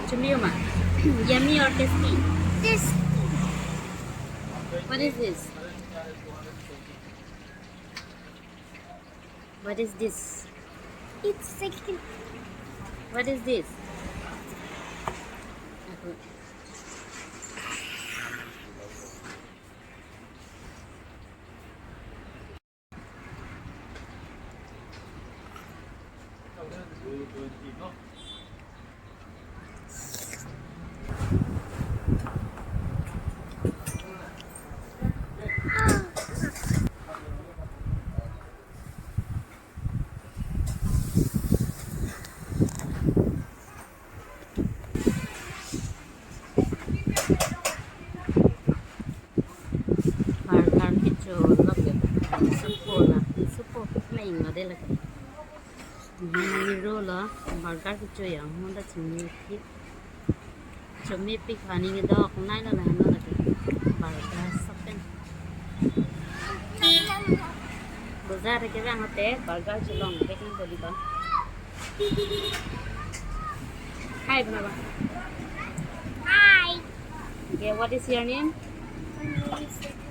Chumiyuma, yummy or tasty? This What is this? What is this? it's second. What is this? Aku. Burger kiccho love you. Supo na. Supo main no de la. Ni rola burger kiccho yang honda chimi ki. Chumi pi khani ni da kunai na na no la. Burger sapen. Bazaar ke bang hote burger chulong packing kori ba. Hi Baba. Hi. Okay, what is your name? My name is